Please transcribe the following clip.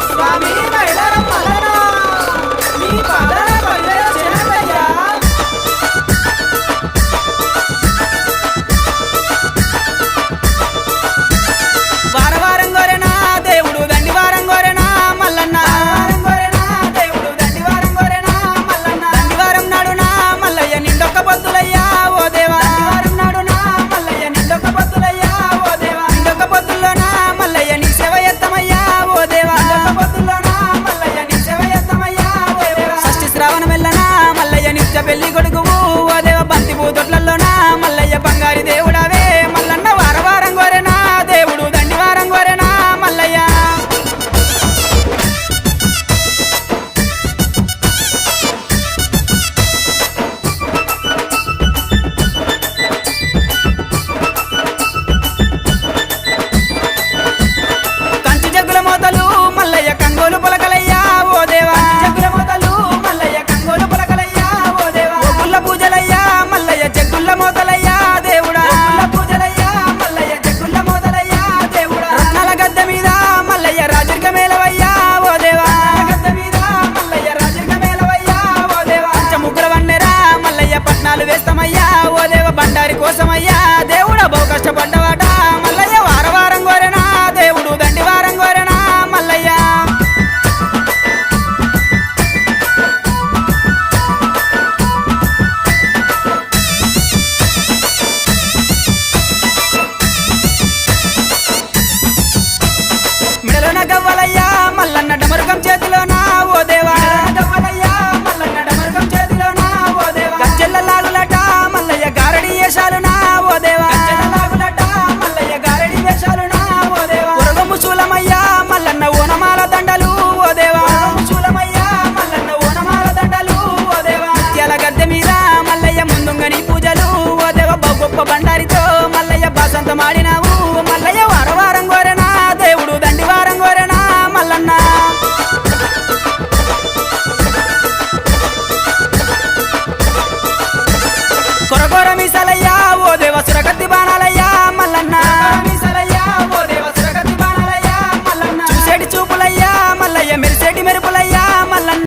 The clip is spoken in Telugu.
స్వామి మైలారం మల్లన నీ పాదన పల్లె చేరయ్యా వార వారం గోరెనా దేవుడు దండి వారం గోరెనా మల్లన్న దేవుడు దండి వారం గోరెనా మల్లన్న దండి వారం నాడునా మల్లయ్య నిండొక్క పొద్దులయ్యా ఓ దేవా వారం నాడునా మల్లయ్య నిండొక్క పొద్దులయ్యా ఓ దేవా నిండొక్క పొద్దుల్లోనా మల్లయ్య నీ సేవ ఎత్తమయ్యా ఓ దేవా నిండొక్క పొద్దుల్లోనా మల్లయ్య నీ సేవ ఎత్తమయ్యా ఓ దేవా షష్ఠి శ్రావణ మెల్లనా మల్లయ్య నిత్య పెళ్లి కొడుకువు ఓ దేవ బంతి పూతొట్లలోనా మల్లయ్య బంగారి దేవుడావే మల్లన్న వార వారం గోరెనా దేవుడు దండి వారం గోరెనా మల్లయ్య కంచి జగ్గుల మోతలు మల్లయ్య కంగోలు పొలకలయ్యా ఓ దేవా జగ్గుల మోతలు మల్లయ్య కంగోలు పొలకలయ్యా ఓ దేవా గుల్ల పూజలయ్యా మల్లయ్య జగ్గుల్ల మోతలయ్యా దేవుడా గుల్ల పూజలయ్యా మల్లయ్య జగ్గుల్ల మోతలయ్యా దేవుడా రత్నాల గద్దె మీద మల్లయ్య రాజరిక మేలవయ్యా ఓ దేవా గద్దె మీద మల్లయ్య రాజరిక మేలవయ్యా ఓ దేవా పంచముగ్గుల వన్నెరా మల్లయ్య పట్నాలు వేస్తామయ్యా ఓ దేవ బండారి కోసమయ్యా దేవుడా బహు కష్టపడ్డవాట మల్లయ్య వార వారం గోరెనా దేవుడు దండి వారం గోరెనా మల్లయ్య మెడలోన గవ్వలయ్యా మల్లన్న డమరుకం చేతిలోనా ఓ దేవా